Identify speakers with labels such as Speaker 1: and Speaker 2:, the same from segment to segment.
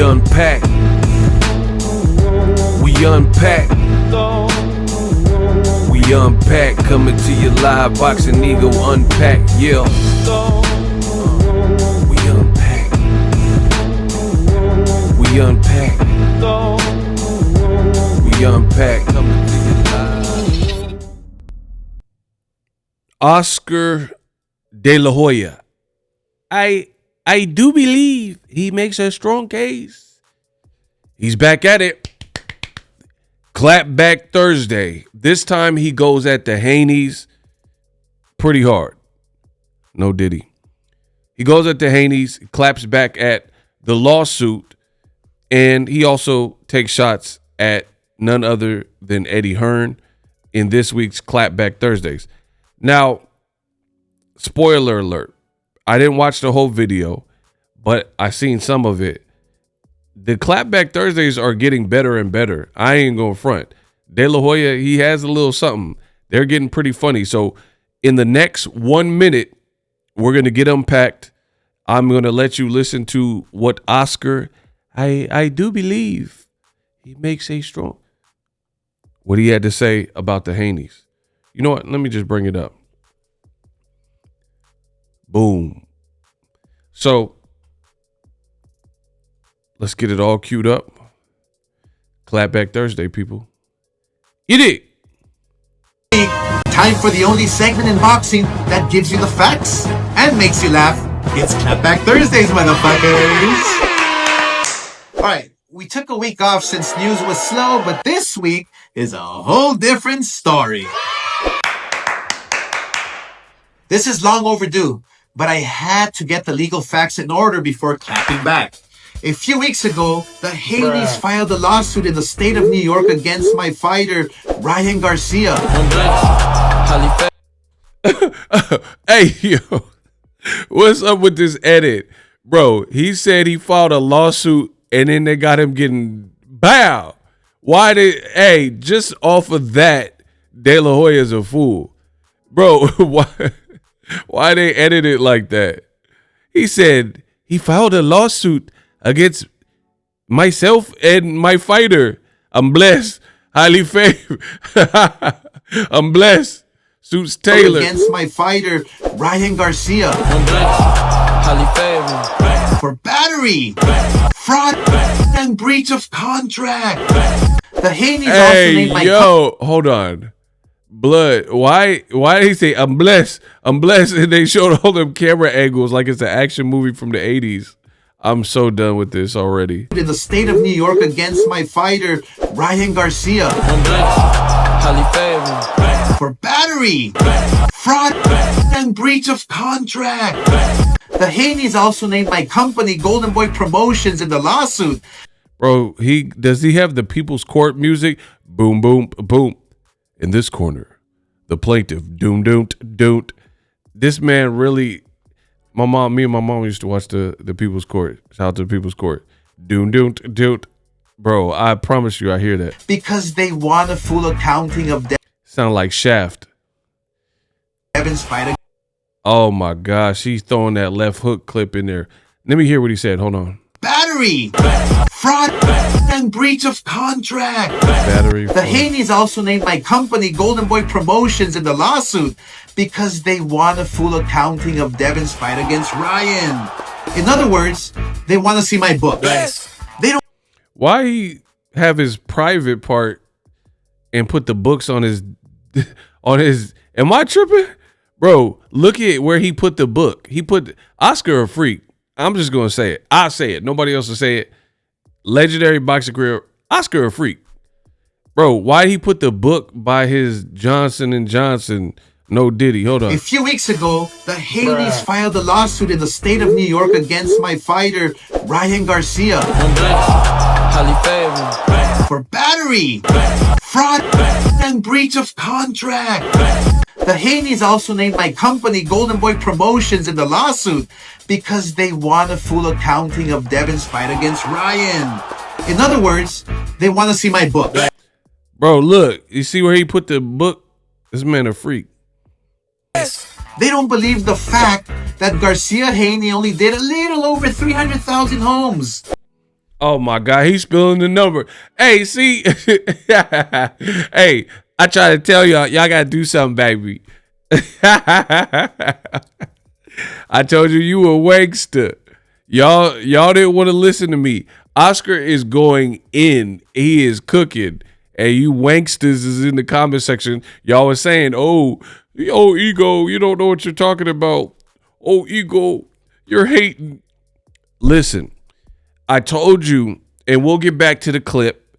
Speaker 1: unpack. We unpack. We unpack. Coming to you live. Boxing Ego unpack. Yeah. We unpack. We unpack. We unpack. Coming to you live. Oscar De La Hoya. I do believe he makes a strong case. He's back at it. Clapback Thursday. This time he goes at the Haneys pretty hard. No diddy. He goes at the Haneys, claps back at the lawsuit, and he also takes shots at none other than Eddie Hearn in this week's Clapback Thursdays. Now, spoiler alert. I didn't watch the whole video, but I seen some of it. The Clapback Thursdays are getting better and better. I ain't gonna front. De La Hoya, he has a little something. They're getting pretty funny. So in the next 1 minute, we're gonna get unpacked. I'm gonna let you listen to what Oscar, I do believe he makes a strong, what he had to say about the Haneys. You know what? Let me just bring it up. Boom. So let's get it all queued up. Clapback Thursday, people. You dig?
Speaker 2: Time for the only segment in boxing that gives you the facts and makes you laugh. It's Clapback Thursdays, motherfuckers. All right, we took a week off since news was slow, but this week is a whole different story. This is long overdue, but I had to get the legal facts in order before clapping back. A few weeks ago, the Haneys filed a lawsuit in the state of New York against my fighter, Ryan Garcia.
Speaker 1: Hey, yo, what's up with this edit? Bro, he said he filed a lawsuit and then they got him getting bow. Why did, hey, just off of that, De La Hoya's a fool. Bro, why they edit it like that? He said he filed a lawsuit against myself and my fighter. I'm blessed. Highly favored. I'm blessed. Suits Taylor.
Speaker 2: Against my fighter, Ryan Garcia.
Speaker 1: I'm blessed. Highly favored.
Speaker 2: For battery, fraud, and breach of contract. The Haneys also named my
Speaker 1: hold on. Blood, why did he say I'm blessed? I'm blessed, and they showed all them camera angles like it's an action movie from the 80s. I'm so done with this already.
Speaker 2: In the state of New York against my fighter, Ryan Garcia. For battery, fraud, and breach of contract. The Haneys also named my company Golden Boy Promotions in the lawsuit.
Speaker 1: Bro, does he have the People's Court music? Boom, boom, boom. In this corner, the plaintiff, doom, doom, doom. This man really... me and my mom used to watch the People's Court. Shout out to the People's Court. Doom, doom, doom. Bro, I promise you I hear that.
Speaker 2: Because they want a full accounting of
Speaker 1: Sound like Shaft.
Speaker 2: Devin's fight.
Speaker 1: Oh my gosh, he's throwing that left hook clip in there. Let me hear what he said. Hold on.
Speaker 2: Battery, fraud, and breach of contract.
Speaker 1: Battery.
Speaker 2: The Haneys also named my company Golden Boy Promotions in the lawsuit because they want a full accounting of Devin's fight against Ryan. In other words, they want to see my book. They don't.
Speaker 1: Why he have his private part and put the books on his am I tripping? Bro, look at where he put the book. He put Oscar a freak. I'm just going to say it. I'll say it. Nobody else will say it. Legendary boxing career, Oscar a freak. Bro, why he put the book by his Johnson & Johnson? No diddy. Hold on.
Speaker 2: A few weeks ago, the Haneys filed a lawsuit in the state of New York against my fighter, Ryan Garcia. For battery, fraud, and breach of contract. The Haneys also named my company Golden Boy Promotions in the lawsuit because they want a full accounting of Devin's fight against Ryan. In other words, they want to see my book.
Speaker 1: Bro, look. You see where he put the book? This man a freak.
Speaker 2: They don't believe the fact that Garcia Haney only did a little over 300,000 homes.
Speaker 1: Oh my God, he's spilling the number. Hey, see, hey, I try to tell y'all gotta do something, baby. I told you were wankster. Y'all didn't want to listen to me. Oscar is going in. He is cooking. And you wanksters is in the comment section. Y'all was saying, oh, Ego, you don't know what you're talking about. Oh, Ego, you're hating. Listen, I told you, and we'll get back to the clip.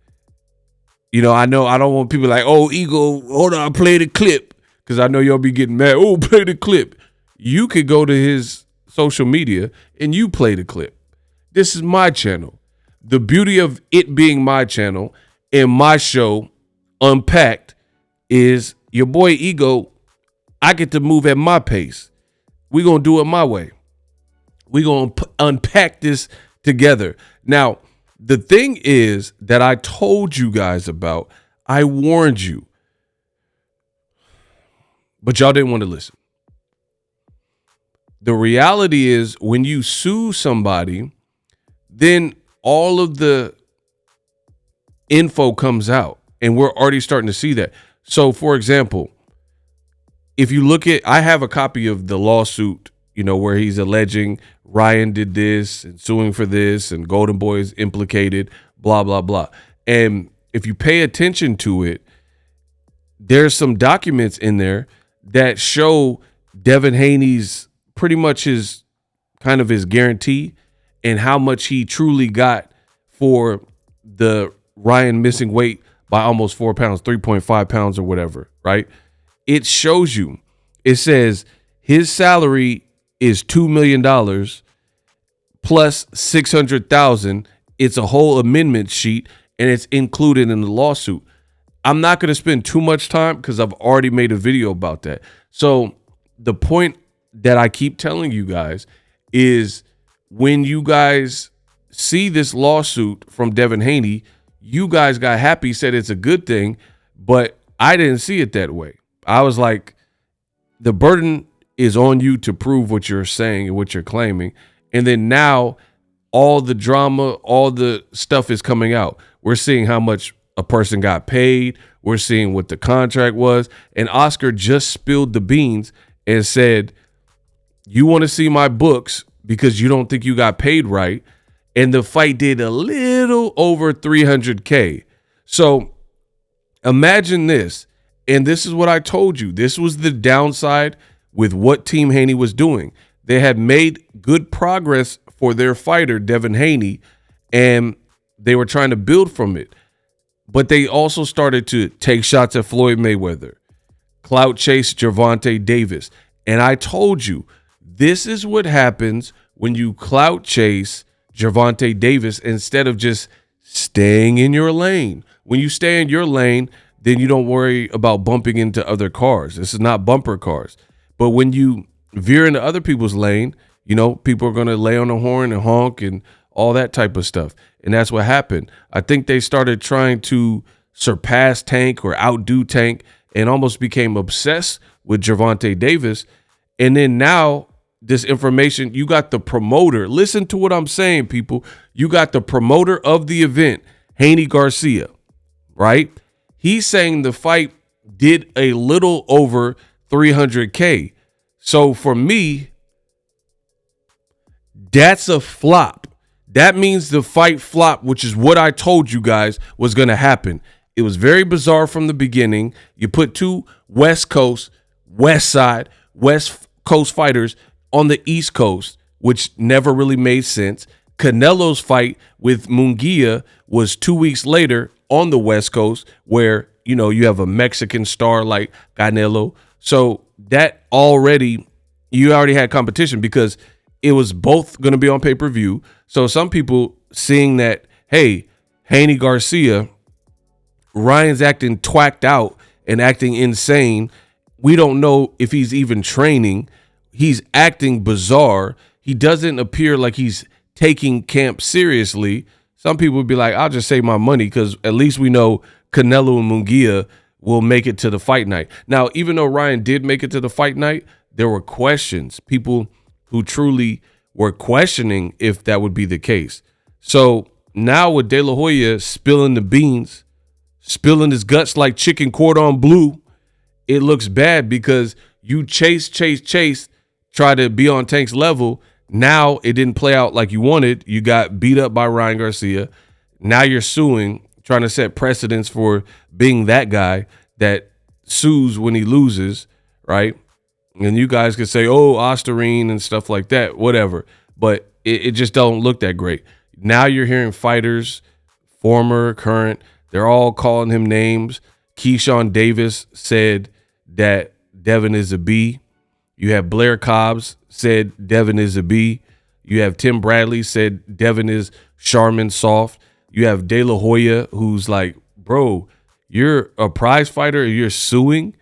Speaker 1: You know I don't want people like, oh, Ego, hold on, play the clip. Because I know y'all be getting mad. Oh, play the clip. You could go to his social media and you play the clip. This is my channel. The beauty of it being my channel and my show, Unpacked, is your boy Ego. I get to move at my pace. We're going to do it my way. We're going to unpack this together. Now, the thing is that I told you guys about, I warned you, but y'all didn't want to listen. The reality is when you sue somebody, then all of the info comes out and we're already starting to see that. So, for example, if you look at, I have a copy of the lawsuit, you know, where he's alleging Ryan did this and suing for this and Golden Boy is implicated, blah, blah, blah. And if you pay attention to it, there's some documents in there that show Devin Haney's pretty much his guarantee and how much he truly got for the Ryan missing weight by almost 4 pounds, 3.5 pounds or whatever, right? It shows you, it says his salary is $2 million plus $600,000. It's a whole amendment sheet and it's included in the lawsuit. I'm not going to spend too much time because I've already made a video about that. So the point that I keep telling you guys is when you guys see this lawsuit from Devin Haney, you guys got happy, said it's a good thing, but I didn't see it that way. I was like, the burden is on you to prove what you're saying and what you're claiming. And then now all the drama, all the stuff is coming out. We're seeing how much a person got paid. We're seeing what the contract was. And Oscar just spilled the beans and said, you want to see my books because you don't think you got paid right. And the fight did a little over 300K. So imagine this. And this is what I told you. This was the downside with what Team Haney was doing. They had made good progress for their fighter, Devin Haney, and they were trying to build from it. But they also started to take shots at Floyd Mayweather, clout chase Gervonta Davis. And I told you, this is what happens when you clout chase Gervonta Davis instead of just staying in your lane. When you stay in your lane, then you don't worry about bumping into other cars. This is not bumper cars. But when you veer into other people's lane, you know, people are going to lay on the horn and honk and all that type of stuff. And that's what happened. I think they started trying to surpass Tank or outdo Tank and almost became obsessed with Gervonta Davis. And then now this information, you got the promoter. Listen to what I'm saying, people. You got the promoter of the event, Haney Garcia, right? He's saying the fight did a little over 300K. So for me, that's a flop. That means the fight flopped, which is what I told you guys was going to happen. It was very bizarre from the beginning. You put two West Coast, West Coast fighters on the East Coast, which never really made sense. Canelo's fight with Munguia was 2 weeks later on the West Coast, where, you know, you have a Mexican star like Canelo. So that you already had competition because it was both going to be on pay-per-view. So some people seeing that, hey, Haney Garcia, Ryan's acting twacked out and acting insane. We don't know if he's even training. He's acting bizarre. He doesn't appear like he's taking camp seriously. Some people would be like, I'll just save my money because at least we know Canelo and Munguia will make it to the fight night. Now, even though Ryan did make it to the fight night, there were questions. People who truly were questioning if that would be the case. So now with De La Hoya spilling the beans, spilling his guts like chicken cordon bleu, it looks bad because you chase, try to be on Tank's level. Now it didn't play out like you wanted. You got beat up by Ryan Garcia. Now you're suing, trying to set precedents for being that guy that sues when he loses, right? And you guys could say, oh, Osterine and stuff like that, whatever. But it just don't look that great. Now you're hearing fighters, former, current, they're all calling him names. Keyshawn Davis said that Devin is a B. You have Blair Cobbs said Devin is a B. You have Tim Bradley said Devin is Charmin soft. You have De La Hoya, who's like, bro, you're a prize fighter and you're suing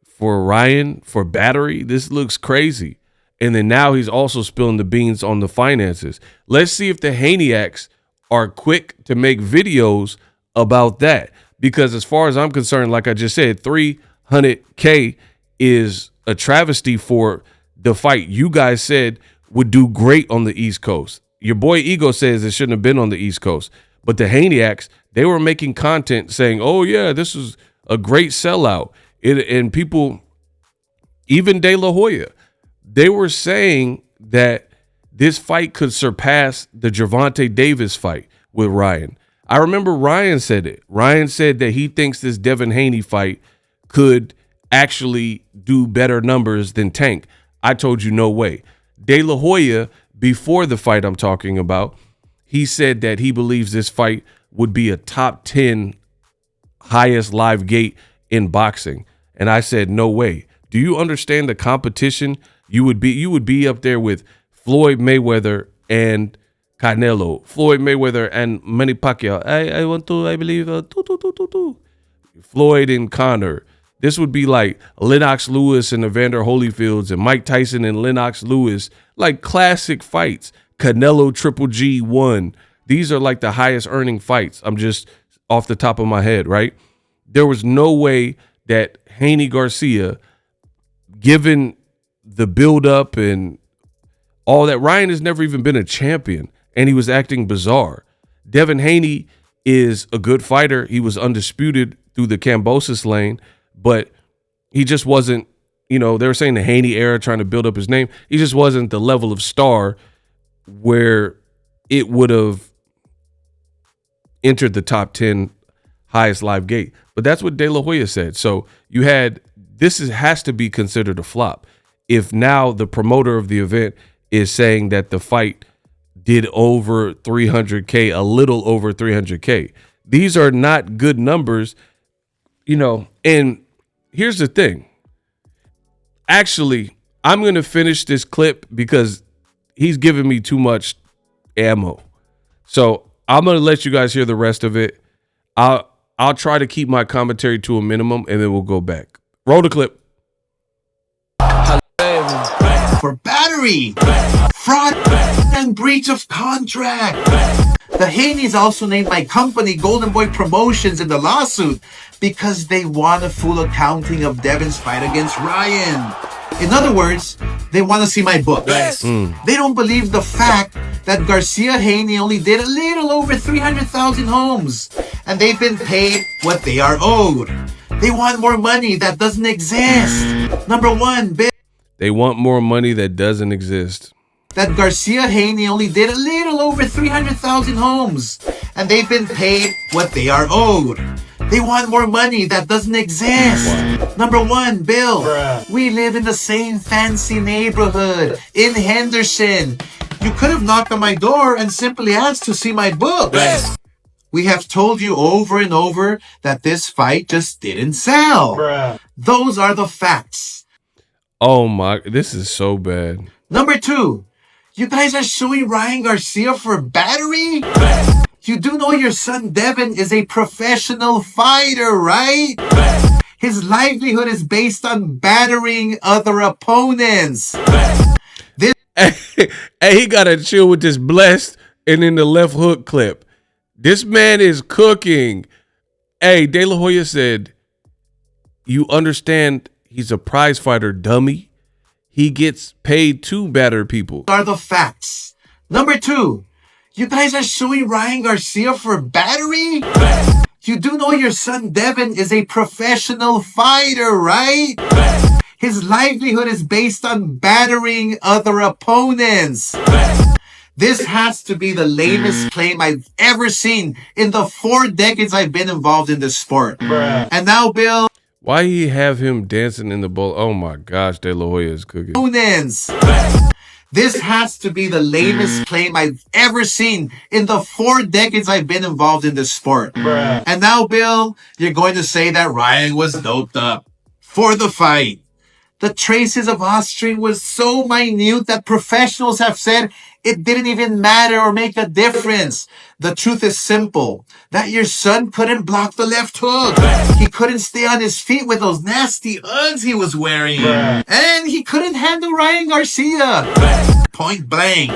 Speaker 1: for Ryan for battery. This looks crazy. And then now he's also spilling the beans on the finances. Let's see if the Haneyacks are quick to make videos about that. Because as far as I'm concerned, like I just said, $300K is a travesty for the fight you guys said would do great on the East Coast. Your boy Ego says it shouldn't have been on the East Coast. But the Haneyacks, they were making content saying, oh, yeah, this is a great sellout. And people, even De La Hoya, they were saying that this fight could surpass the Gervonta Davis fight with Ryan. I remember Ryan said it. Ryan said that he thinks this Devin Haney fight could actually do better numbers than Tank. I told you no way. De La Hoya, before the fight I'm talking about, he said that he believes this fight would be a top 10 highest live gate in boxing. And I said, no way. Do you understand the competition? You would be up there with Floyd Mayweather and Canelo, Floyd Mayweather and Manny Pacquiao. I believe, Floyd and Conor. This would be like Lennox Lewis and Evander Holyfields and Mike Tyson and Lennox Lewis, like classic fights. Canelo Triple G won. These are like the highest earning fights. I'm just off the top of my head, right? There was no way that Haney Garcia, given the buildup and all that, Ryan has never even been a champion, and he was acting bizarre. Devin Haney is a good fighter. He was undisputed through the Cambosis lane, but he just wasn't, they were saying the Haney era, trying to build up his name. He just wasn't the level of star where it would have entered the top 10 highest live gate. But that's what De La Hoya said. So you had, has to be considered a flop. If now the promoter of the event is saying that the fight did over 300K, a little over 300K, these are not good numbers, and here's the thing. Actually, I'm going to finish this clip because he's giving me too much ammo. So I'm going to let you guys hear the rest of it. I'll try to keep my commentary to a minimum, and then we'll go back. Roll the clip.
Speaker 2: For battery, fraud, and breach of contract. The Haneys also named my company Golden Boy Promotions in the lawsuit because they want a full accounting of Devin's fight against Ryan. In other words, they want to see my books. They don't believe the fact that Garcia Haney only did a little over 300,000 homes, and they've been paid what they are owed. They want more money that doesn't exist. Number one, Bill.
Speaker 1: They want more money that doesn't exist.
Speaker 2: That Garcia Haney only did a little over 300,000 homes, and they've been paid what they are owed. They want more money that doesn't exist. Number one, Bill. We live in the same fancy neighborhood in Henderson. You could have knocked on my door and simply asked to see my books. We have told you over and over that this fight just didn't sell. Those are the facts.
Speaker 1: Oh my, this is so bad.
Speaker 2: Number two, you guys are suing Ryan Garcia for battery? You do know your son Devin is a professional fighter, right? His livelihood is based on battering other opponents.
Speaker 1: Hey, he gotta chill with this blessed and in the left hook clip. This man is cooking. Hey, De La Hoya said, you understand he's a prize fighter, dummy. He gets paid to batter people.
Speaker 2: Are the facts. Number two, You guys are suing Ryan Garcia for battery? You do know your son Devin is a professional fighter, right? His livelihood is based on battering other opponents. This has to be the lamest claim I've ever seen in the 4 decades I've been involved in this sport. And now, Bill,
Speaker 1: Why he have him dancing in the bowl? Oh my gosh, De La Hoya is cooking.
Speaker 2: This has to be the lamest claim I've ever seen in the 4 decades I've been involved in this sport. And now, Bill, you're going to say that Ryan was doped up for the fight. The traces of Austrian was so minute that professionals have said it didn't even matter or make a difference. The truth is simple, that your son couldn't block the left hook. He couldn't stay on his feet with those nasty Uggs he was wearing. And he couldn't handle Ryan Garcia. Point blank.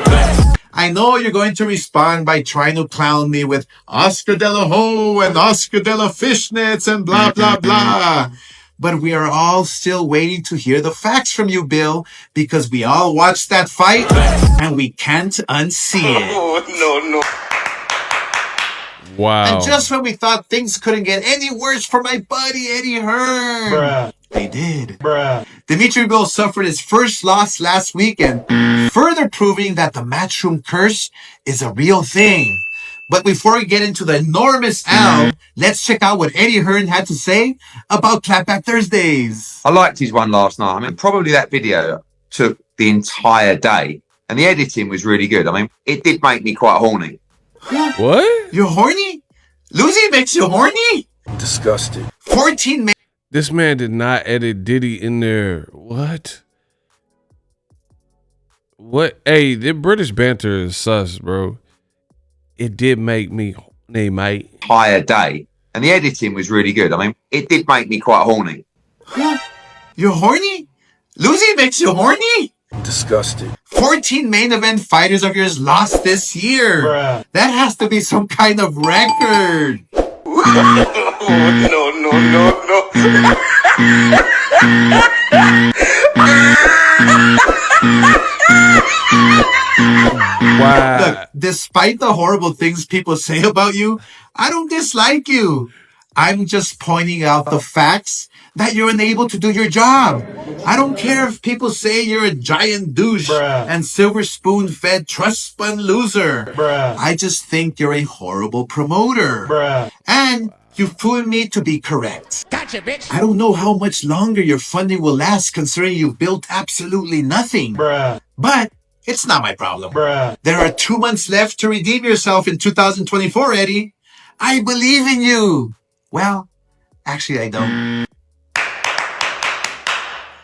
Speaker 2: I know you're going to respond by trying to clown me with Oscar De La Hoya and Oscar De La Fishnets and blah, blah, blah. But we are all still waiting to hear the facts from you, Bill, because we all watched that fight and we can't unsee it.
Speaker 3: Oh, no.
Speaker 1: Wow.
Speaker 2: And just when we thought things couldn't get any worse for my buddy Eddie Hearn, they did. Dimitri Bill suffered his first loss last weekend, further proving that the Matchroom curse is a real thing. But before we get into the enormous L, let's check out what Eddie Hearn had to say about Clapback Thursdays.
Speaker 4: I liked his one last night. I mean, probably that video took the entire day, and the editing was really good. I mean, it did make me quite horny.
Speaker 1: What?
Speaker 2: You're horny? Lucy makes you horny?
Speaker 3: Disgusted.
Speaker 2: 14 minutes.
Speaker 1: This man did not edit Diddy in there. What? What? Hey, the British banter is sus, bro. It did make me horny, mate.
Speaker 4: Entire day, and the editing was really good. I mean, it did make me quite horny.
Speaker 2: You're horny? Lucy makes you horny?
Speaker 3: Disgusted. 14
Speaker 2: main event fighters of yours lost this year. That has to be some kind of record.
Speaker 3: Oh, no.
Speaker 1: Wow.
Speaker 2: Look, despite the horrible things people say about you, I don't dislike you. I'm just pointing out the facts that you're unable to do your job. I don't care if people say you're a giant douche and silver spoon-fed trust fund loser. I just think you're a horrible promoter. And you've proven me to be correct.
Speaker 5: Gotcha, bitch.
Speaker 2: I don't know how much longer your funding will last considering you've built absolutely nothing. But it's not my problem. There are 2 months left to redeem yourself in 2024, Eddie. I believe in you. Well, actually, I don't.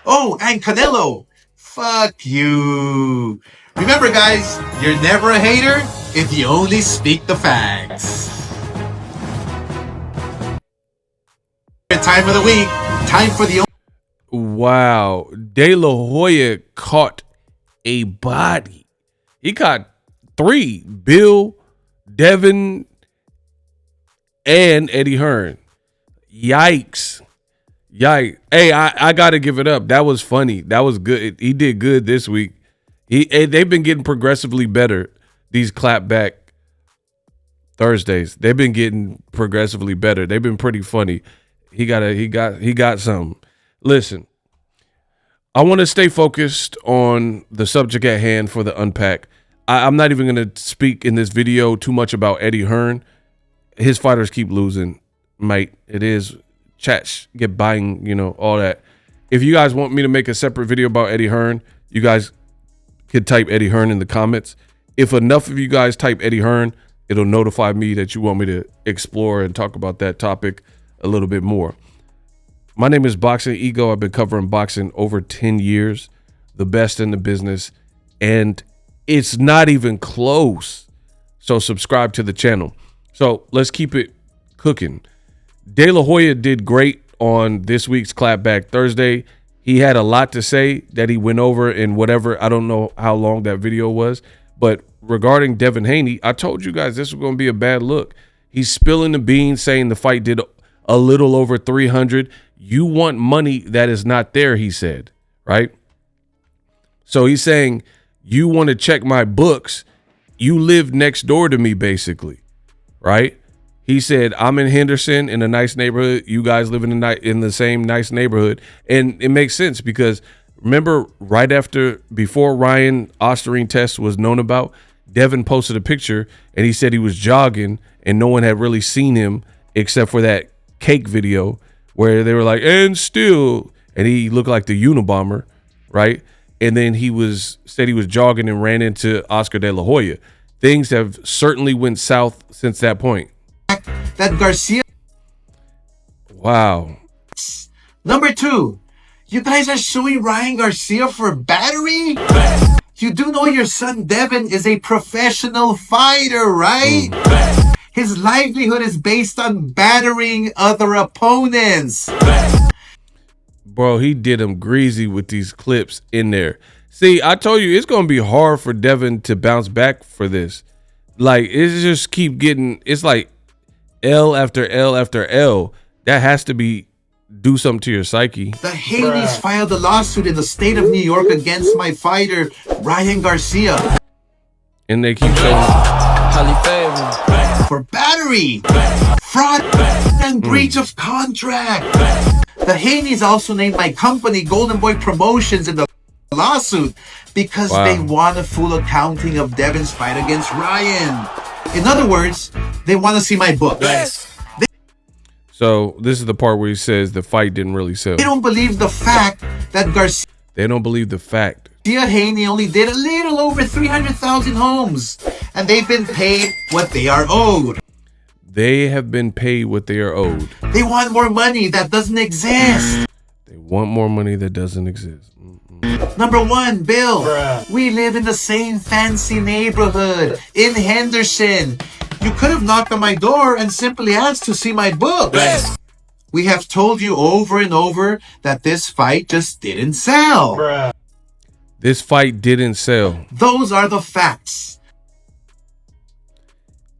Speaker 2: Oh, and Canelo. Fuck you. Remember, guys, you're never a hater if you only speak the facts. Time of the week. Time for the...
Speaker 1: Wow. De La Hoya caught a body. He caught 3. Bill, Devin, and Eddie Hearn. Yikes. Hey, I gotta give it up. That was funny. That was good. He did good this week. They've been getting progressively better, these clapback Thursdays. They've been getting progressively better. They've been pretty funny. He got something. Listen, I want to stay focused on the subject at hand for the unpack. I'm not even going to speak in this video too much about Eddie Hearn. His fighters keep losing, mate. It is chats get buying, you know, all that. If you guys want me to make a separate video about Eddie Hearn, you guys could type Eddie Hearn in the comments. If enough of you guys type Eddie Hearn, it'll notify me that you want me to explore and talk about that topic a little bit more. My name is Boxing Ego. I've been covering boxing over 10 years, the best in the business, and it's not even close. So subscribe to the channel. So let's keep it cooking. De La Hoya did great on this week's Clapback Thursday. He had a lot to say that he went over in whatever, I don't know how long that video was, but regarding Devin Haney, I told you guys this was going to be a bad look. He's spilling the beans, saying the fight did a little over 300. You want money that is not there, he said, right? So he's saying, you want to check my books you live next door to me, basically, right? He said, I'm in Henderson in a nice neighborhood. You guys live in the same nice neighborhood. And it makes sense because remember before Ryan Osterine test was known about, Devin posted a picture and he said he was jogging and no one had really seen him except for that cake video where they were like, and still, and he looked like the Unabomber, right? And then said he was jogging and ran into Oscar De La Hoya. Things have certainly went south since that point.
Speaker 2: That Garcia.
Speaker 1: Wow.
Speaker 2: Number 2, you guys are suing Ryan Garcia for battery? You do know your son Devin is a professional fighter, right? His livelihood is based on battering other opponents.
Speaker 1: Bro, he did him greasy with these clips in there. See, I told you it's going to be hard for Devin to bounce back for this. Like, it's just keep getting, it's like L after L after L. That has to do something to your psyche.
Speaker 2: The Haneys filed a lawsuit in the state of New York against my fighter, Ryan Garcia.
Speaker 1: And they keep saying
Speaker 2: for battery, fraud, and breach of contract. The Haneys also named my company Golden Boy Promotions in the lawsuit because they want a full accounting of Devin's fight against Ryan. In other words, they want to see my book.
Speaker 1: So this is the part where he says the fight didn't really sell.
Speaker 2: They don't believe the fact that Garcia Haney only did a little over 300,000 homes, and they've been paid what they are owed.
Speaker 1: They have been paid what they are owed.
Speaker 2: They want more money that doesn't exist.
Speaker 1: They want more money that doesn't exist.
Speaker 2: Number 1, Bill. We live in the same fancy neighborhood in Henderson. You could have knocked on my door and simply asked to see my book. We have told you over and over that this fight just didn't sell.
Speaker 1: This fight didn't sell.
Speaker 2: Those are the facts.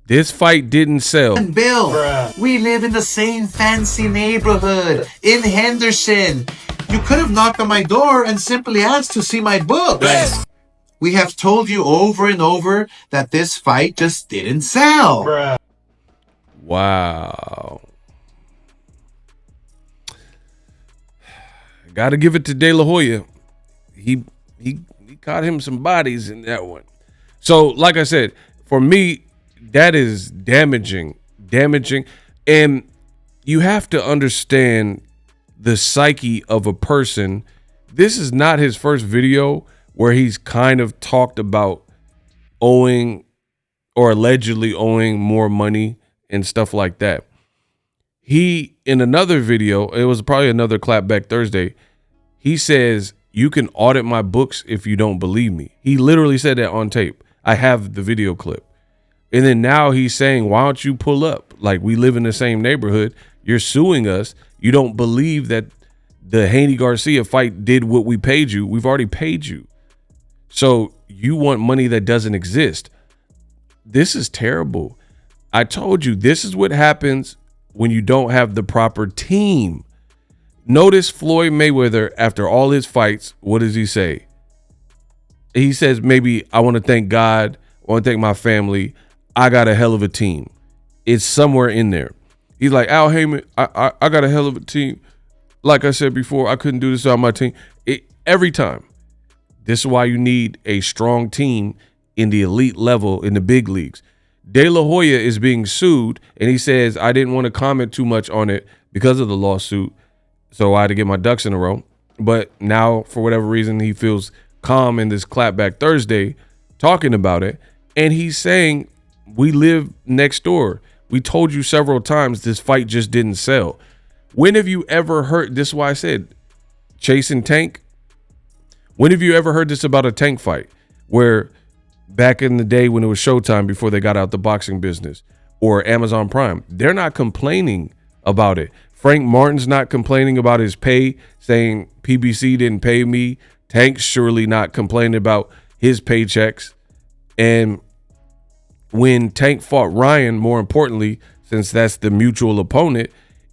Speaker 1: This fight didn't sell.
Speaker 2: And Bill, we live in the same fancy neighborhood in Henderson. You could have knocked on my door and simply asked to see my book. We have told you over and over that this fight just didn't sell.
Speaker 1: Wow. Got to give it to De La Hoya. He caught him some bodies in that one. So, like I said, for me, that is damaging. And you have to understand the psyche of a person. This is not his first video where he's kind of talked about owing or allegedly owing more money and stuff like that. He, in another video, it was probably another Clapback Thursday, he says, you can audit my books if you don't believe me. He literally said that on tape. I have the video clip. And then now he's saying, why don't you pull up? Like, we live in the same neighborhood. You're suing us. You don't believe that the Haney Garcia fight did what we paid you. We've already paid you. So you want money that doesn't exist. This is terrible. I told you, this is what happens when you don't have the proper team. Notice Floyd Mayweather, after all his fights, what does he say? He says, maybe I want to thank God. I want to thank my family. I got a hell of a team. It's somewhere in there. He's like, Al Heyman, I got a hell of a team. Like I said before, I couldn't do this without my team. Every time. This is why you need a strong team in the elite level, in the big leagues. De La Hoya is being sued, and he says, I didn't want to comment too much on it because of the lawsuit, so I had to get my ducks in a row. But now, for whatever reason, he feels calm in this Clapback Thursday talking about it, and he's saying, we live next door. We told you several times this fight just didn't sell. When have you ever heard, this is why I said, chasing Tank? When have you ever heard this about a Tank fight where back in the day when it was Showtime before they got out the boxing business or Amazon Prime, they're not complaining about it. Frank Martin's not complaining about his pay, saying PBC didn't pay me. Tank's surely not complaining about his paychecks. And when Tank fought Ryan, more importantly, since that's the mutual opponent,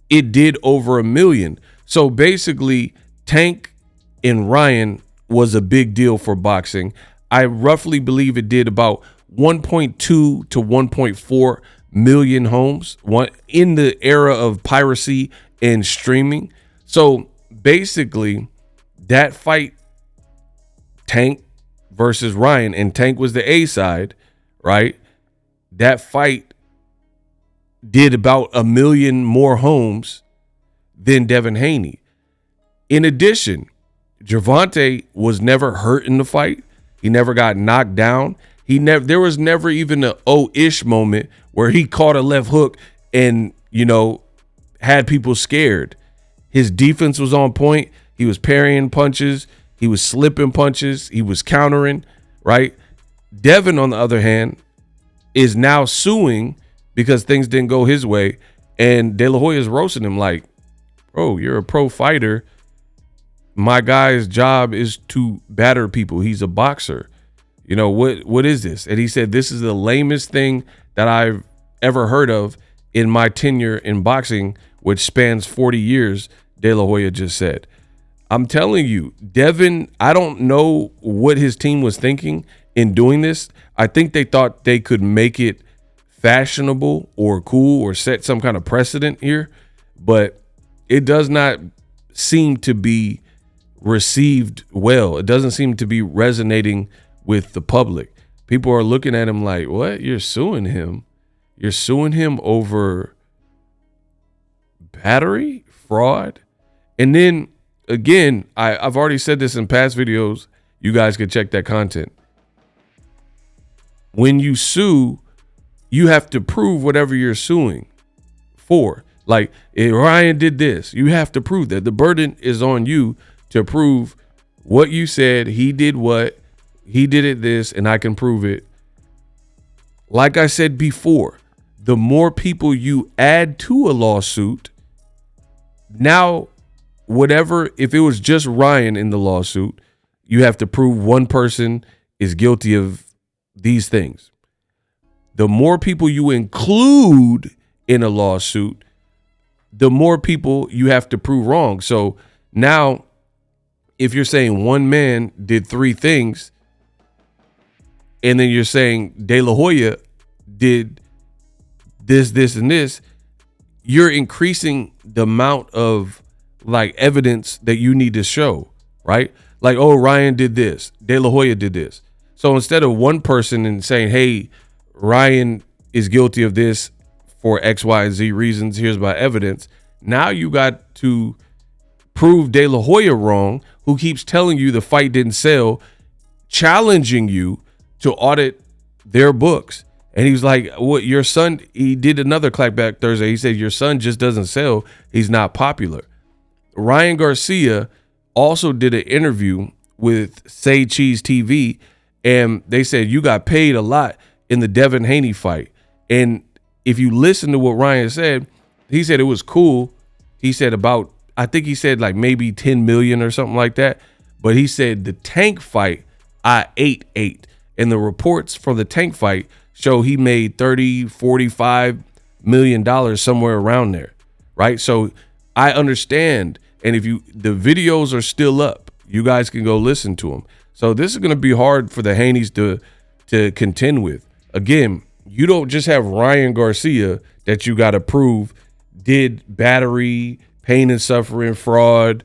Speaker 1: it did over $1 million. So basically, Tank and Ryan was a big deal for boxing. I roughly believe it did about 1.2 to 1.4 million homes in the era of piracy and streaming. So basically, that fight, Tank versus Ryan, and Tank was the A side, right? That fight did about 1 million more homes than Devin Haney. In addition, Gervonta was never hurt in the fight. He never got knocked down. There was never even a oh-ish moment where he caught a left hook and, had people scared. His defense was on point. He was parrying punches. He was slipping punches. He was countering, right? Devin, on the other hand, is now suing because things didn't go his way. And De La Hoya is roasting him like, bro, you're a pro fighter. My guy's job is to batter people. He's a boxer. What is this? And he said, this is the lamest thing that I've ever heard of in my tenure in boxing, which spans 40 years, De La Hoya just said. I'm telling you, Devin, I don't know what his team was thinking in doing this. I think they thought they could make it fashionable or cool or set some kind of precedent here, but it does not seem to be received well. It doesn't seem to be resonating with the public. People are looking at him like, what? You're suing him? You're suing him over battery, fraud? And then again, I've already said this in past videos. You guys can check that content. When you sue, you have to prove whatever you're suing for. Like, if Ryan did this, you have to prove that. The burden is on you to prove what you said. He did what? He did it this, and I can prove it. Like I said before, the more people you add to a lawsuit, now whatever, if it was just Ryan in the lawsuit, you have to prove one person is guilty of these things. The more people you include in a lawsuit, the more people you have to prove wrong. So now, if you're saying one man did 3 things, and then you're saying De La Hoya did this, this, and this, you're increasing the amount of evidence that you need to show, right? Like, oh, Ryan did this, De La Hoya did this. So instead of one person and saying, hey, Ryan is guilty of this for X, Y, and Z reasons, here's my evidence. Now you got to prove De La Hoya wrong, who keeps telling you the fight didn't sell, challenging you to audit their books. And he was like, what, your son, he did another Clapback Thursday. He said, your son just doesn't sell. He's not popular. Ryan Garcia also did an interview with Say Cheese TV, and they said, you got paid a lot in the Devin Haney fight. And if you listen to what Ryan said, he said it was cool. He said I think he said like maybe 10 million or something like that. But he said the Tank fight, I ate. And the reports from the Tank fight show he made $30-45 million, somewhere around there, right? So I understand. And if the videos are still up, you guys can go listen to them. So this is going to be hard for the Haneys to contend with. Again, you don't just have Ryan Garcia that you got to prove did battery, pain and suffering, fraud,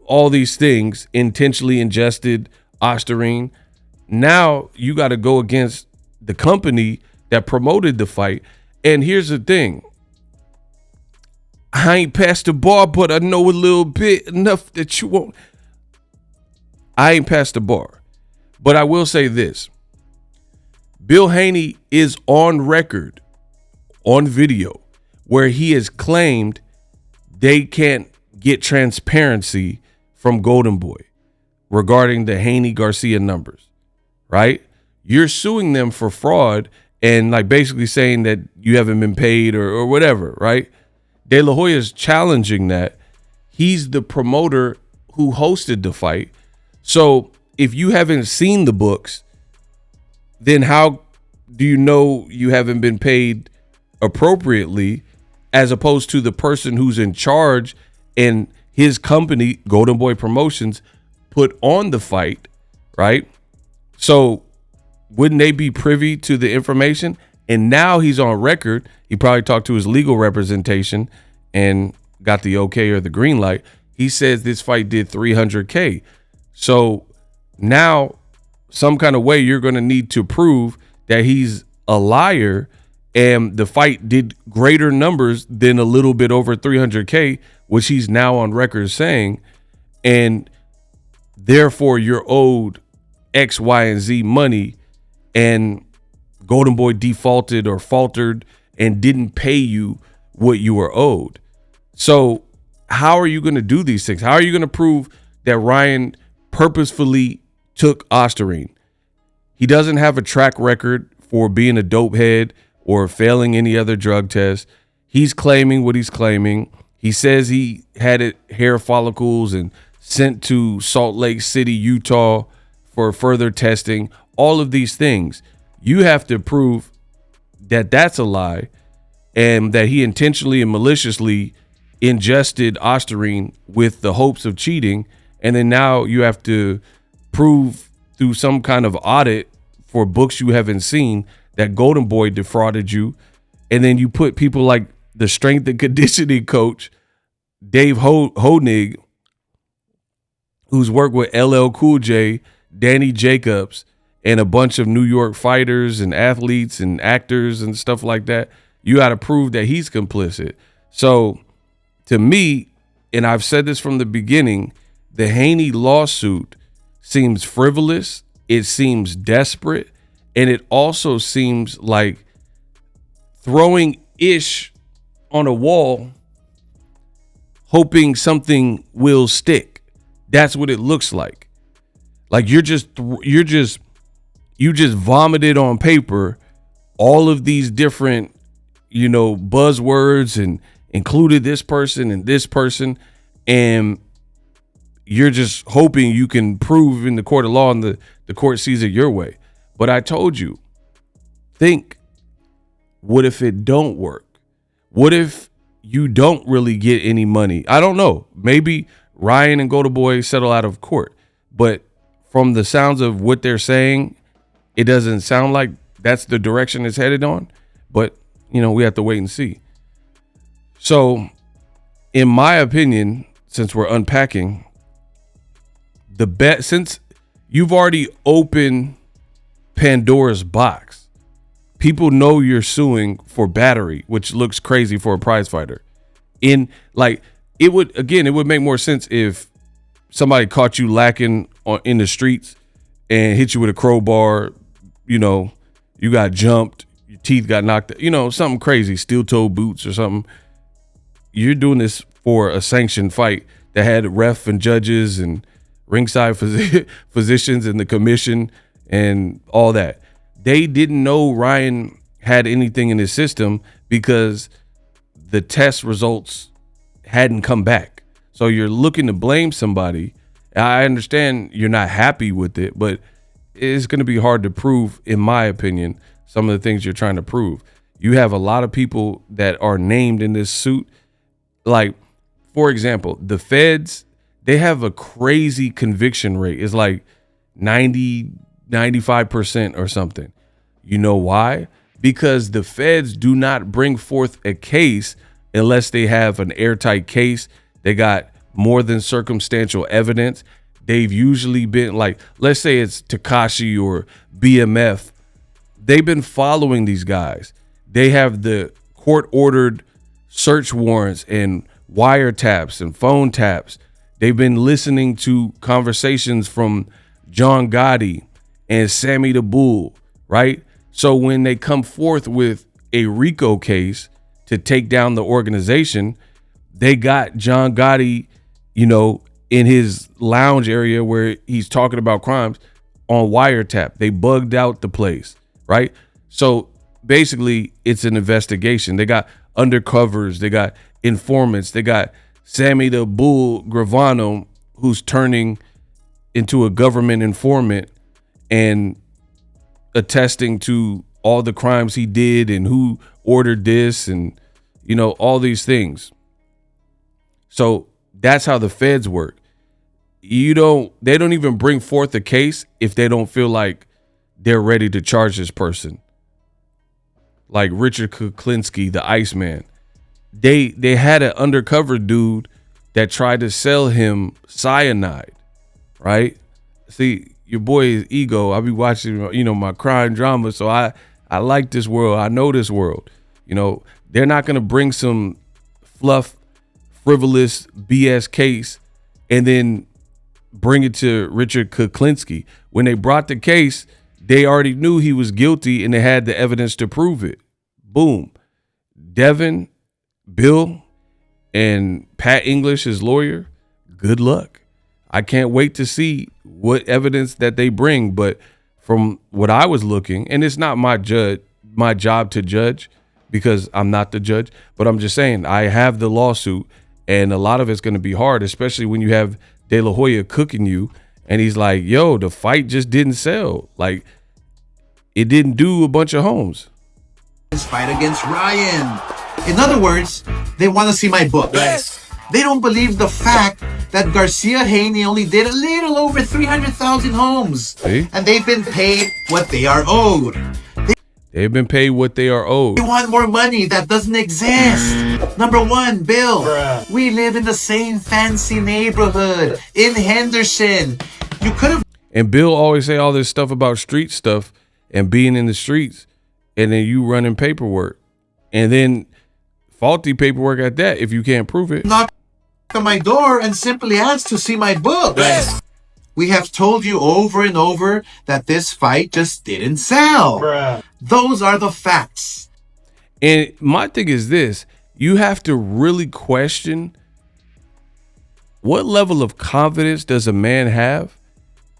Speaker 1: all these things, intentionally ingested Ostarine. Now you got to go against the company that promoted the fight. And here's the thing. I ain't passed the bar, but I know a little bit enough that you won't. I ain't passed the bar. But I will say this. Bill Haney is on record, on video, where he has claimed they can't get transparency from Golden Boy regarding the Haney Garcia numbers, right? You're suing them for fraud and basically saying that you haven't been paid or whatever, right? De La Hoya is challenging that. He's the promoter who hosted the fight. So if you haven't seen the books, then how do you know you haven't been paid appropriately, as opposed to the person who's in charge and his company, Golden Boy Promotions, put on the fight, right? So wouldn't they be privy to the information? And now he's on record. He probably talked to his legal representation and got the okay or the green light. He says this fight did 300K. So now some kind of way you're going to need to prove that he's a liar and the fight did greater numbers than a little bit over 300K, which he's now on record saying. And therefore you're owed X, Y, and Z money, and Golden Boy defaulted or faltered and didn't pay you what you were owed. So how are you going to do these things? How are you going to prove that Ryan purposefully took Osterine? He doesn't have a track record for being a dope head or failing any other drug test. He's claiming what he's claiming. He says he had hair follicles and sent to Salt Lake City, Utah for further testing. All of these things. You have to prove that that's a lie and that he intentionally and maliciously ingested Osterine with the hopes of cheating. And then now you have to prove through some kind of audit for books you haven't seen that Golden Boy defrauded you. And then you put people like the strength and conditioning coach, Dave Honig, who's worked with LL Cool J, Danny Jacobs, and a bunch of New York fighters and athletes and actors and stuff like that. You got to prove that he's complicit. So to me, and I've said this from the beginning, the Haney lawsuit seems frivolous. It seems desperate. And it also seems like throwing ish on a wall, hoping something will stick. That's what it looks like. Like you just vomited on paper all of these different, buzzwords and included this person and this person, and you're just hoping you can prove in the court of law and the court sees it your way. But I told you, think, what if it don't work? What if you don't really get any money? I don't know. Maybe Ryan and Golden Boy settle out of court. But from the sounds of what they're saying, it doesn't sound like that's the direction it's headed on. But, we have to wait and see. So, in my opinion, since we're unpacking, since you've already opened Pandora's box, people know you're suing for battery, which looks crazy for a prize fighter. It would make more sense if somebody caught you lacking in the streets and hit you with a crowbar, you got jumped, your teeth got knocked, something crazy, steel-toe boots or something. You're doing this for a sanctioned fight that had ref and judges and ringside physicians and the commission and all that. They didn't know Ryan had anything in his system because the test results hadn't come back. So you're looking to blame somebody. I understand you're not happy with it, but it's going to be hard to prove, in my opinion, some of the things you're trying to prove. You have a lot of people that are named in this suit. Like, for example, the feds, they have a crazy conviction rate. It's like 90, 95% or something. You know why? Because the feds do not bring forth a case unless they have an airtight case. They got more than circumstantial evidence. They've usually been like, let's say it's Tekashi or BMF. They've been following these guys. They have the court-ordered search warrants and wiretaps and phone taps. They've been listening to conversations from John Gotti and Sammy the Bull, right? So when they come forth with a RICO case to take down the organization, they got John Gotti, in his lounge area where he's talking about crimes on wiretap. They bugged out the place, right? So basically it's an investigation. They got undercovers, they got informants, they got Sammy the Bull Gravano, who's turning into a government informant and attesting to all the crimes he did and who ordered this and, all these things. So that's how the feds work. They don't even bring forth a case if they don't feel like they're ready to charge this person. Like Richard Kuklinski, the Iceman. They had an undercover dude that tried to sell him cyanide, right? See, your boy is ego. I be watching, you know, my crime drama, so I like this world. I know this world. You know, they're not gonna bring some fluff, frivolous BS case and then bring it to Richard Kuklinski. When they brought the case, they already knew he was guilty and they had the evidence to prove it. Boom. Devin, Bill, and Pat English, his lawyer, good luck. I can't wait to see what evidence that they bring. But from what I was looking, and it's not my job to judge because I'm not the judge, but I'm just saying I have the lawsuit and a lot of it's going to be hard, especially when you have De La Hoya cooking you. And he's like, yo, the fight just didn't sell. Like, it didn't do a bunch of homes.
Speaker 2: Fight against Ryan. In other words, they want to see my book.
Speaker 3: Yes.
Speaker 2: They don't believe the fact that Garcia Haney only did a little over 300,000 homes.
Speaker 1: See?
Speaker 2: And they've been paid what they are owed.
Speaker 1: They've been paid what they are owed.
Speaker 2: They want more money that doesn't exist. Number one, Bill.
Speaker 3: Bruh.
Speaker 2: We live in the same fancy neighborhood in Henderson. You could have.
Speaker 1: And Bill always say all this stuff about street stuff and being in the streets, and then you running paperwork, and then faulty paperwork at that if you can't prove it.
Speaker 2: Knock on my door and simply ask to see my book.
Speaker 3: Yes.
Speaker 2: We have told you over and over that this fight just didn't sell.
Speaker 3: Bruh.
Speaker 2: Those are the facts.
Speaker 1: And my thing is this, you have to really question what level of confidence does a man have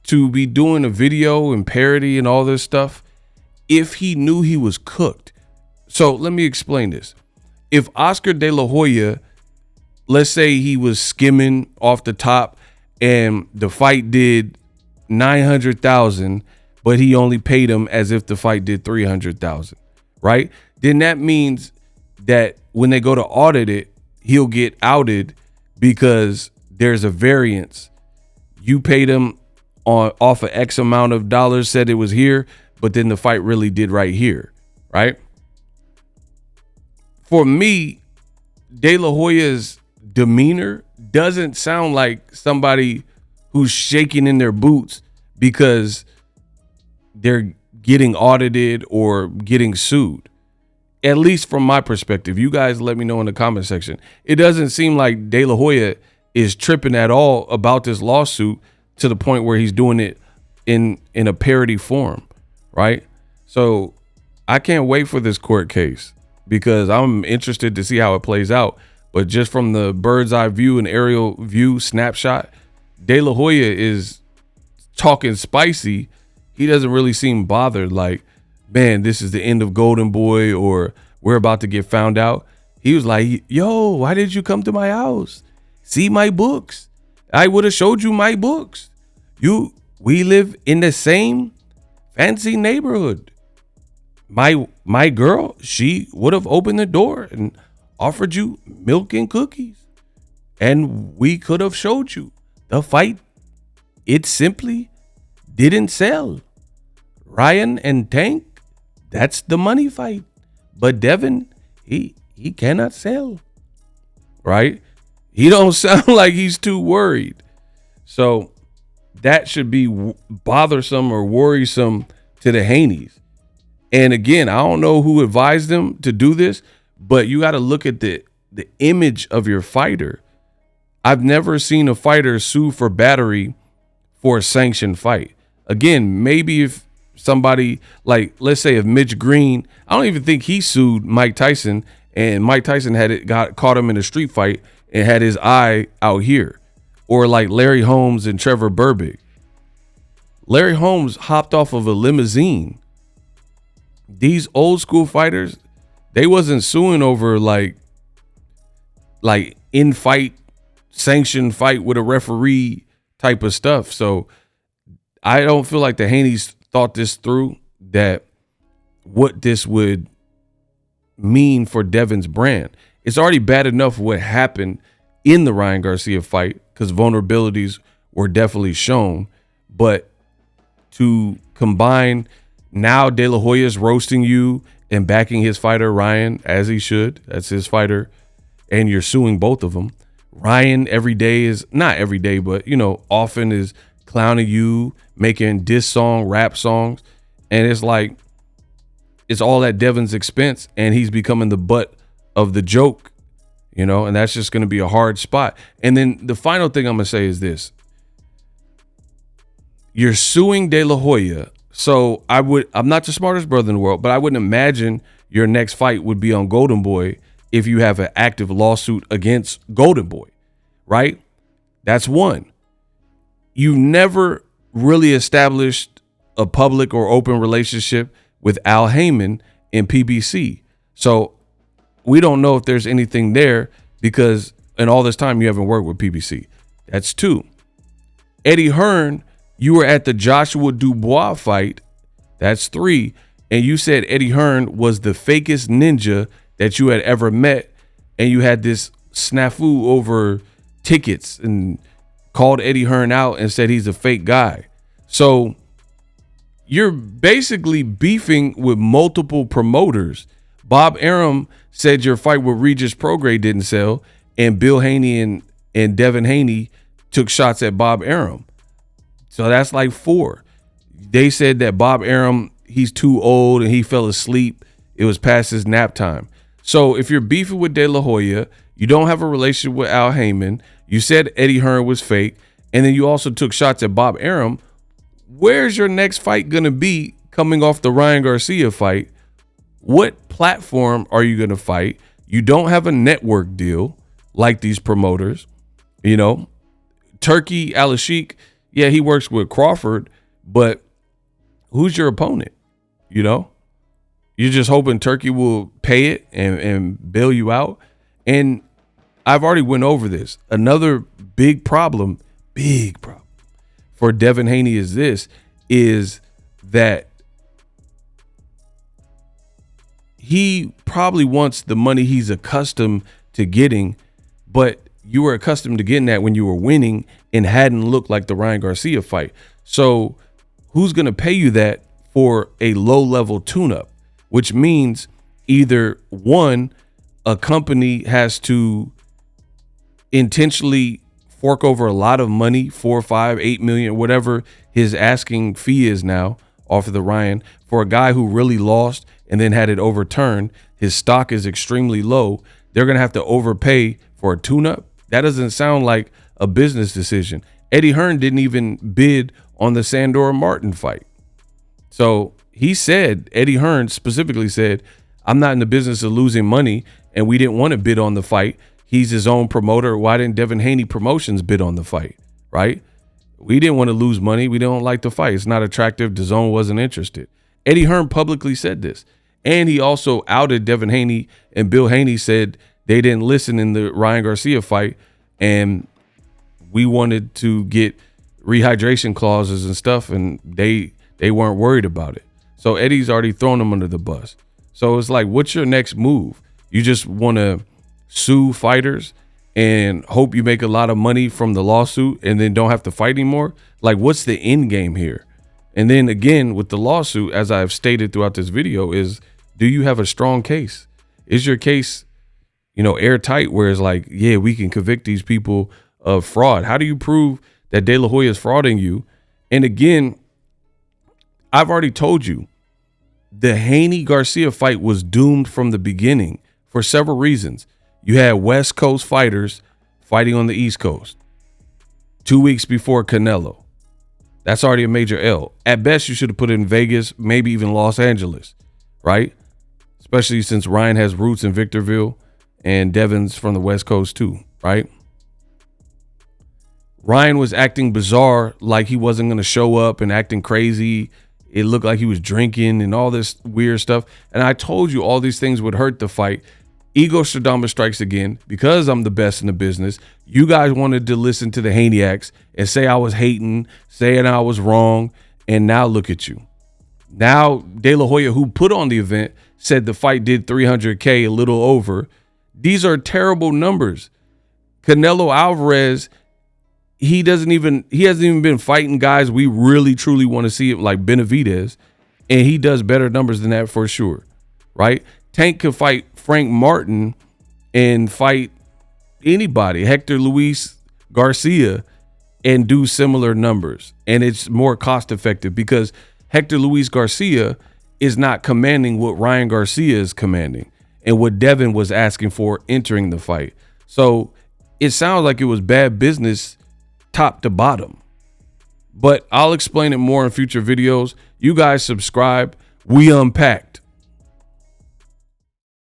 Speaker 1: to be doing a video and parody and all this stuff if he knew he was cooked. So let me explain this. If Oscar De La Hoya, let's say he was skimming off the top and the fight did 900,000, but he only paid him as if the fight did 300,000, right? Then that means that when they go to audit it, he'll get outed because there's a variance. You paid him off of X amount of dollars, said it was here, but then the fight really did right here, right? For me, De La Hoya's demeanor doesn't sound like somebody who's shaking in their boots because they're getting audited or getting sued. At least from my perspective. You guys let me know in the comment section. It doesn't seem like De La Hoya is tripping at all about this lawsuit to the point where he's doing it in a parody form, right? So I can't wait for this court case because I'm interested to see how it plays out. But just from the bird's eye view and aerial view snapshot, De La Hoya is talking spicy. He doesn't really seem bothered like, man, this is the end of Golden Boy or we're about to get found out. He was like, yo, why did you come to my house? See my books. I would have showed you my books. We live in the same fancy neighborhood. My girl, she would have opened the door and offered you milk and cookies. And we could have showed you the fight. It simply didn't sell. Ryan and Tank, that's the money fight. But Devin, he cannot sell. Right? He don't sound like he's too worried. So that should be bothersome or worrisome to the Haneys. And again, I don't know who advised them to do this, but you got to look at the image of your fighter. I've never seen a fighter sue for battery for a sanctioned fight. Again, maybe if somebody like, let's say if Mitch Green, I don't even think he sued Mike Tyson, and Mike Tyson caught him in a street fight and had his eye out here. Or like Larry Holmes and Trevor Berbick. Larry Holmes hopped off of a limousine. These old school fighters, they wasn't suing over like in fight, sanctioned fight with a referee type of stuff. So I don't feel like the Haneys thought this through, that what this would mean for Devin's brand. It's already bad enough what happened in the Ryan Garcia fight because vulnerabilities were definitely shown, but to combine Now De La Hoya is roasting you and backing his fighter Ryan, as he should. That's his fighter. And you're suing both of them. Ryan every day is, not every day, but, you know, often is clowning you, making diss song, rap songs. And it's like, it's all at Devin's expense, and he's becoming the butt of the joke, you know, and that's just going to be a hard spot. And then the final thing I'm going to say is this. You're suing De La Hoya. So I'm not the smartest brother in the world, but I wouldn't imagine your next fight would be on Golden Boy if you have an active lawsuit against Golden Boy, right? That's one. You never really established a public or open relationship with Al Heyman in PBC. So we don't know if there's anything there because in all this time you haven't worked with PBC. That's two. Eddie Hearn, you were at the Joshua Dubois fight. That's three. And you said Eddie Hearn was the fakest ninja that you had ever met, and you had this snafu over tickets and called Eddie Hearn out and said he's a fake guy. So you're basically beefing with multiple promoters. Bob Arum said your fight with Regis Prograis didn't sell, and Bill Haney and Devin Haney took shots at Bob Arum. So that's like four. They said that Bob Arum, he's too old and he fell asleep. It was past his nap time. So if you're beefing with De La Hoya, you don't have a relationship with Al Heyman, you said Eddie Hearn was fake, and then you also took shots at Bob Arum, where's your next fight going to be coming off the Ryan Garcia fight? What platform are you going to fight? You don't have a network deal like these promoters. You know, Turkey Al-Sheikh, yeah, he works with Crawford, but who's your opponent? You know? You're just hoping Turkey will pay it and bail you out. And I've already went over this. Another big problem for Devin Haney is that he probably wants the money he's accustomed to getting, but you were accustomed to getting that when you were winning and hadn't looked like the Ryan Garcia fight. So who's going to pay you that for a low-level tune-up? Which means either one, a company has to intentionally fork over a lot of money, 4, 5, 8 million, whatever his asking fee is now off of the Ryan, for a guy who really lost and then had it overturned. His stock is extremely low. They're going to have to overpay for a tune-up. That doesn't sound like a business decision. Eddie Hearn didn't even bid on the Sandor Martin fight. So he said, Eddie Hearn specifically said, I'm not in the business of losing money, and we didn't want to bid on the fight. He's his own promoter. Why didn't Devin Haney Promotions bid on the fight, right? We didn't want to lose money. We don't like the fight. It's not attractive. DAZN wasn't interested. Eddie Hearn publicly said this. And he also outed Devin Haney, and Bill Haney said they didn't listen in the Ryan Garcia fight, and we wanted to get rehydration clauses and stuff, and they weren't worried about it. So Eddie's already thrown him under the bus. So it's like, what's your next move? You just want to sue fighters and hope you make a lot of money from the lawsuit and then don't have to fight anymore? Like, what's the end game here? And then again, with the lawsuit, as I've stated throughout this video, is do you have a strong case? Is your case, you know, airtight where it's like, yeah, we can convict these people of fraud? How do you prove that De La Hoya is frauding you? And again, I've already told you, the Haney-Garcia fight was doomed from the beginning for several reasons. You had West Coast fighters fighting on the East Coast 2 weeks before Canelo. That's already a major L. At best, you should have put it in Vegas, maybe even Los Angeles, right? Especially since Ryan has roots in Victorville and Devin's from the West Coast too, right? Ryan was acting bizarre, like he wasn't going to show up, and acting crazy. It looked like he was drinking and all this weird stuff. And I told you all these things would hurt the fight. Ego Stradamus strikes again. Because I'm the best in the business, you guys wanted to listen to the Haneyacks and say I was hating, saying I was wrong. And now look at you. Now De La Hoya, who put on the event, said the fight did 300K, a little over. These are terrible numbers. Canelo Alvarez, he hasn't even been fighting guys we really truly want to see, like Benavidez. and he does better numbers than that for sure, right? Tank could fight Frank Martin and fight anybody, Hector Luis Garcia, and do similar numbers. And it's more cost effective because Hector Luis Garcia is not commanding what Ryan Garcia is commanding and what Devin was asking for entering the fight. So it sounds like it was bad business top to bottom. But I'll explain it more in future videos. You guys subscribe. We unpack.